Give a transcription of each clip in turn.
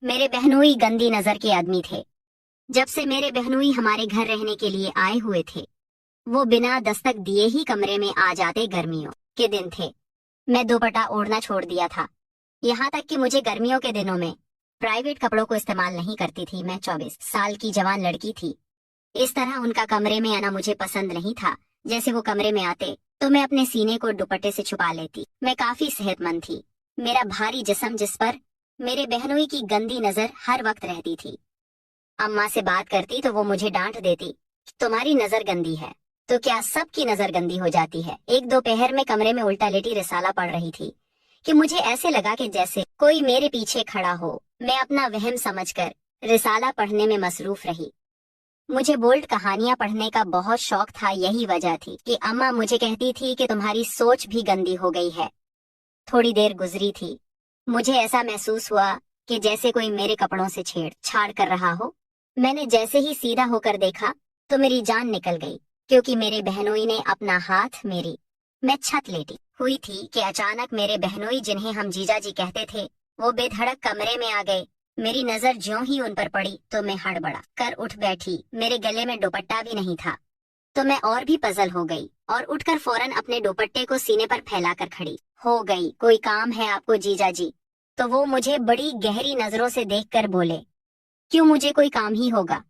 मेरे बहनोई गंदी नजर के आदमी थे। जब से मेरे बहनोई हमारे घर रहने के लिए आए हुए थे, वो बिना दस्तक दिए ही कमरे में आ जाते। गर्मियों के दिन थे, मैं दोपट्टा ओढ़ना छोड़ दिया था। यहाँ तक कि मुझे गर्मियों के दिनों में प्राइवेट कपड़ों को इस्तेमाल नहीं करती थी। मैं 24 साल की जवान लड़की थी। इस तरह उनका कमरे में आना मुझे पसंद नहीं था। जैसे वो कमरे में आते तो मैं अपने सीने को दुपट्टे से छुपा लेती। मैं काफी सेहतमंद थी। मेरा भारी जिस्म, जिस पर मेरे बहनोई की गंदी नजर हर वक्त रहती थी। अम्मा से बात करती तो वो मुझे डांट देती, तुम्हारी नजर गंदी है। तो क्या सबकी नजर गंदी हो जाती है? एक दोपहर में कमरे में उल्टा लेटी रिसाला पढ़ रही थी कि मुझे ऐसे लगा कि जैसे कोई मेरे पीछे खड़ा हो। मैं अपना वहम समझकर रिसाला पढ़ने में मसरूफ रही। मुझे बोल्ड कहानियां पढ़ने का बहुत शौक था। यही वजह थी कि अम्मा मुझे कहती थी कि तुम्हारी सोच भी गंदी हो गई है। थोड़ी देर गुजरी थी, मुझे ऐसा महसूस हुआ कि जैसे कोई मेरे कपड़ों से छेड़छाड़ कर रहा हो। मैंने जैसे ही सीधा होकर देखा तो मेरी जान निकल गई, क्योंकि मेरे बहनोई ने अपना हाथ मेरी मैं छत लेटी हुई थी कि अचानक मेरे बहनोई, जिन्हें हम जीजा जी कहते थे, वो बेधड़क कमरे में आ गए। मेरी नजर ज्यों ही उन पर पड़ी तो मैं हड़बड़ा कर उठ बैठी। मेरे गले में दुपट्टा भी नहीं था, तो मैं और भी पजल हो गई और उठकर फौरन अपने दुपट्टे को सीने पर फैलाकर खड़ी हो गई। कोई काम है आपको जीजा जी? तो वो मुझे बड़ी गहरी नजरों से देखकर बोले, क्यों, मुझे कोई काम ही होगा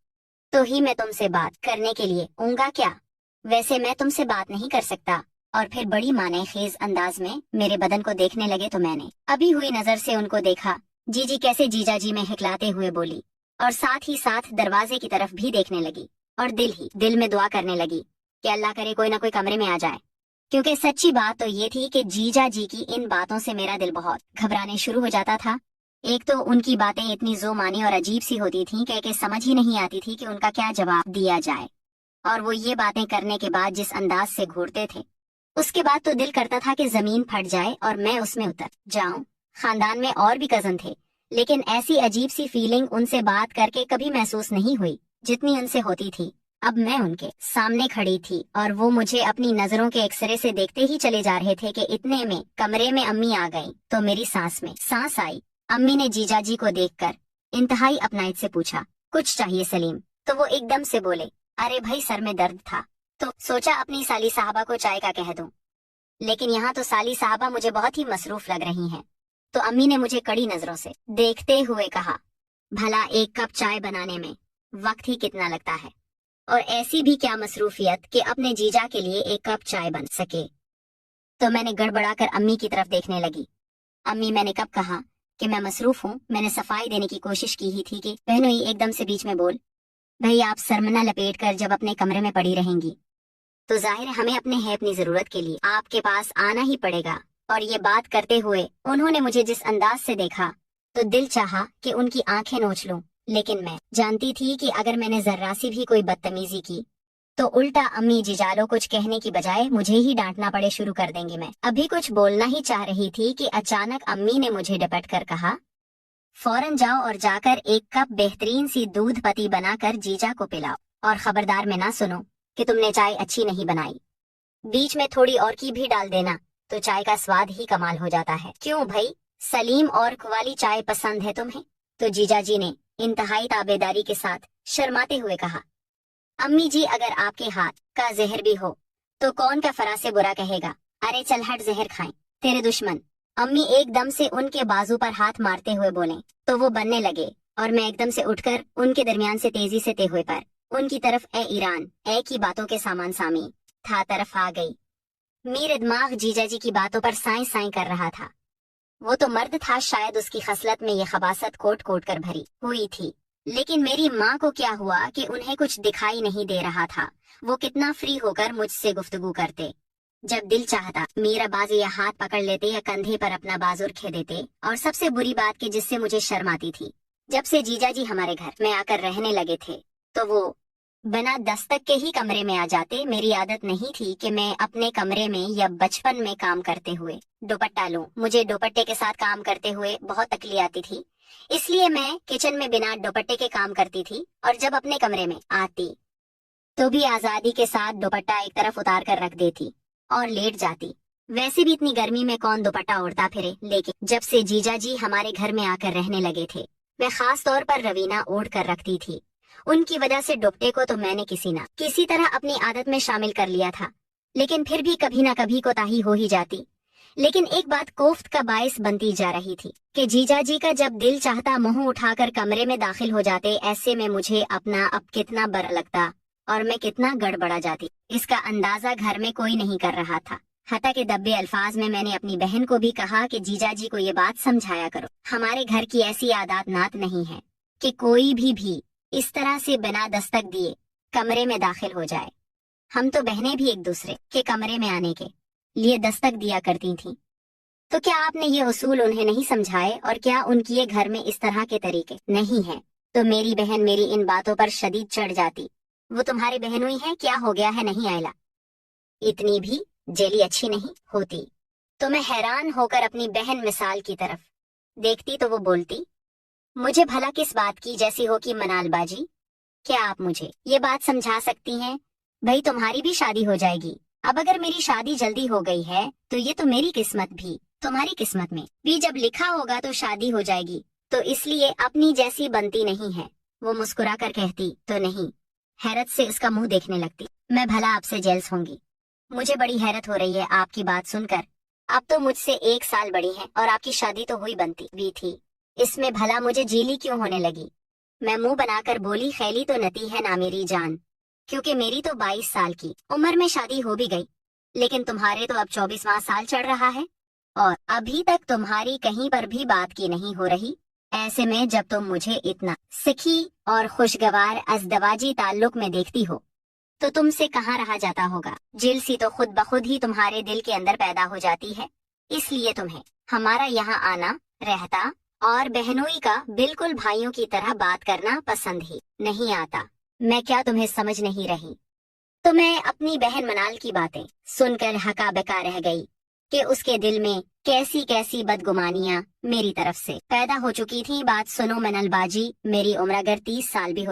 तो ही मैं तुमसे बात करने के लिए आऊंगा क्या? वैसे मैं तुमसे बात नहीं कर सकता। और फिर बड़ी माने खेज अंदाज में मेरे बदन को देखने लगे तो मैंने अभी हुई नजर से उनको देखा। जी जी कैसे जीजा जी, में हिकलाते हुए बोली, और साथ ही साथ दरवाजे की तरफ भी देखने लगी और दिल ही दिल में दुआ करने लगी कि अल्लाह करे कोई ना कोई कमरे में आ जाए। क्योंकि सच्ची बात तो ये थी कि जीजा जी की इन बातों से मेरा दिल बहुत घबराने शुरू हो जाता था। एक तो उनकी बातें इतनी जोमानी और अजीब सी होती थीं कि समझ ही नहीं आती थी कि उनका क्या जवाब दिया जाए। और वो ये बातें करने के बाद जिस अंदाज से घूरते थे, उसके बाद तो दिल करता था कि जमीन फट जाए और मैं उसमें उतर जाऊं। खानदान में और भी कजन थे, लेकिन ऐसी अजीब सी फीलिंग उनसे बात करके कभी महसूस नहीं हुई जितनी उनसे होती थी। अब मैं उनके सामने खड़ी थी और वो मुझे अपनी नजरों के एक्सरे से देखते ही चले जा रहे थे कि इतने में कमरे में अम्मी आ गईं। तो मेरी सांस में सांस आई। अम्मी ने जीजाजी को देखकर इंतहाई अपनाइत से पूछा, कुछ चाहिए सलीम? तो वो एकदम से बोले, अरे भाई, सर में दर्द था तो सोचा अपनी साली साहबा को चाय का कह दूं, लेकिन यहाँ तो साली साहबा मुझे बहुत ही मसरूफ लग रही हैं। तो अम्मी ने मुझे कड़ी नजरों से देखते हुए कहा, भला एक कप चाय बनाने में वक्त ही कितना लगता है, और ऐसी भी क्या मसरूफियत कि अपने जीजा के लिए एक कप चाय बन सके। तो मैंने गड़बड़ाकर अम्मी की तरफ देखने लगी। अम्मी, मैंने कब कहा कि मैं मसरूफ हूँ? मैंने सफाई देने की कोशिश की ही थी कि बहनोई एकदम से बीच में बोल, भाई आप सरमना लपेट कर जब अपने कमरे में पड़ी रहेंगी तो जाहिर है हमें अपने है अपनी जरूरत के लिए आपके पास आना ही पड़ेगा। और ये बात करते हुए उन्होंने मुझे जिस अंदाज से देखा तो दिल चाहा कि उनकी आंखें नोच लूं, लेकिन मैं जानती थी कि अगर मैंने जर्रा सी भी कोई बदतमीजी की तो उल्टा अम्मी जिजालो कुछ कहने की बजाय मुझे ही डांटना पड़े शुरू कर देंगी। मैं अभी कुछ बोलना ही चाह रही थी कि अचानक अम्मी ने मुझे डपट कर कहा, फौरन जाओ और जाकर एक कप बेहतरीन सी दूध पत्ती बनाकर जीजा को पिलाओ, और खबरदार मैं ना सुनो कि तुमने चाय अच्छी नहीं बनाई। बीच में थोड़ी और की भी डाल देना तो चाय का स्वाद ही कमाल हो जाता है। क्यों भाई, सलीम और वाली चाय पसंद है तुम्हें? तो जीजाजी ने इंतहाई ताबेदारी के साथ शर्माते हुए कहा, अम्मी जी, अगर आपके हाथ का जहर भी हो तो कौन का फरा से बुरा कहेगा। अरे चल हट, जहर खाएं तेरे दुश्मन। अम्मी एकदम से उनके बाजू पर हाथ मारते हुए बोले तो वो बनने लगे, और मैं एकदम से उठकर उनके दरमियान से तेजी से ते हुए पर उनकी तरफ ए ईरान ए की बातों के सामान सामी था तरफ आ गई। मेरे दिमाग जीजा जी की बातों पर साई साई कर रहा था। वो तो मर्द था, शायद उसकी खसलत में ये खबासत कोट कोट कर भरी हुई थी, लेकिन मेरी माँ को क्या हुआ कि उन्हें कुछ दिखाई नहीं दे रहा था। वो कितना फ्री होकर मुझसे गुफ्तगू करते। जब दिल चाहता मेरा बाजू या हाथ पकड़ लेते या कंधे पर अपना बाजू रखे देते। और सबसे बुरी बात कि जिससे मुझे शर्म आती थी, जब से जीजा जी हमारे घर में आकर रहने लगे थे तो वो बिना दस्तक के ही कमरे में आ जाते। मेरी आदत नहीं थी कि मैं अपने कमरे में या बचपन में काम करते हुए दुपट्टा लूं। मुझे दुपट्टे के साथ काम करते हुए बहुत तकलीफ आती थी, इसलिए मैं किचन में बिना दुपट्टे के काम करती थी, और जब अपने कमरे में आती तो भी आजादी के साथ दुपट्टा एक तरफ उतार कर रख देती और लेट जाती। वैसे भी इतनी गर्मी में कौन दुपट्टा ओढ़ता फिरे। लेकिन जब से जीजा जी हमारे घर में आकर रहने लगे थे, मैं खास तौर पर रवीना ओढ़ कर रखती थी। उनकी वजह से दुपट्टे को तो मैंने किसी तरह अपनी आदत में शामिल कर लिया था, लेकिन फिर भी कभी ना कभी कोताही हो ही जाती। लेकिन एक बात कोफ्त का बायस बनती जा रही थी कि जीजा जी का जब दिल चाहता मुंह उठाकर कमरे में दाखिल हो जाते, ऐसे में मुझे अपना अब कितना बुरा लगता और मैं कितना गड़बड़ा जाती। इसका अंदाजा घर में कोई नहीं कर रहा था। हत्ता के दब्बे अल्फाज में मैंने अपनी बहन को भी कहा कि जीजा जी को ये बात समझाया करो, हमारे घर की ऐसी आदत नात नहीं है कि कोई भी इस तरह से बिना दस्तक दिए कमरे में दाखिल हो जाए। हम तो बहनें भी एक दूसरे के कमरे में आने के लिए दस्तक दिया करती थीं। तो क्या आपने ये उसूल उन्हें नहीं समझाए, और क्या उनकी ये घर में इस तरह के तरीके नहीं हैं? तो मेरी बहन मेरी इन बातों पर शदीद चढ़ जाती। वो तुम्हारी बहन हुई है, क्या हो गया है? नहीं आयला, इतनी भी जेली अच्छी नहीं होती। तो मैं हैरान होकर अपनी बहन मिसाल की तरफ देखती तो वो बोलती, मुझे भला किस बात की जैसी हो कि मनाल बाजी, क्या आप मुझे ये बात समझा सकती हैं? भाई तुम्हारी भी शादी हो जाएगी। अब अगर मेरी शादी जल्दी हो गई है तो ये तो मेरी किस्मत भी, तुम्हारी किस्मत में भी जब लिखा होगा तो शादी हो जाएगी, तो इसलिए अपनी जैसी बनती नहीं है। वो मुस्कुरा कर कहती तो नहीं। हैरत से उसका मुंह देखने लगती। मैं भला आपसे जेल्स होंगी? मुझे बड़ी हैरत हो रही है आपकी बात सुनकर। आप तो मुझसे 1 साल बड़ी हैं और आपकी शादी तो हुई बनती भी थी, इसमें भला मुझे जीली क्यों होने लगी? मैं मुंह बनाकर बोली, खैली तो नती है ना मेरी जान, क्योंकि मेरी तो 22 साल की उम्र में शादी हो भी गई, लेकिन तुम्हारे तो अब 24वां साल चढ़ रहा है और अभी तक तुम्हारी कहीं पर भी बात की नहीं हो रही। ऐसे में जब तुम मुझे इतना सखी और खुशगवार अज़दवाजी ताल्लुक में देखती हो तो तुमसे कहाँ रहा जाता होगा। जिल सी तो खुद ब खुद ही तुम्हारे दिल के अंदर पैदा हो जाती है, इसलिए तुम्हें हमारा यहाँ आना, रहता और बहनोई का बिल्कुल भाइयों की तरह बात करना पसंद ही नहीं आता। मैं क्या तुम्हें समझ नहीं रही? तो मैं अपनी बहन मनाल की बातें सुनकर हका बका रह गई कि उसके दिल में कैसी कैसी बदगुमानियां मेरी तरफ से पैदा हो चुकी थी। बात सुनो मनल बाजी, मेरी उम्र अगर 30 साल भी हो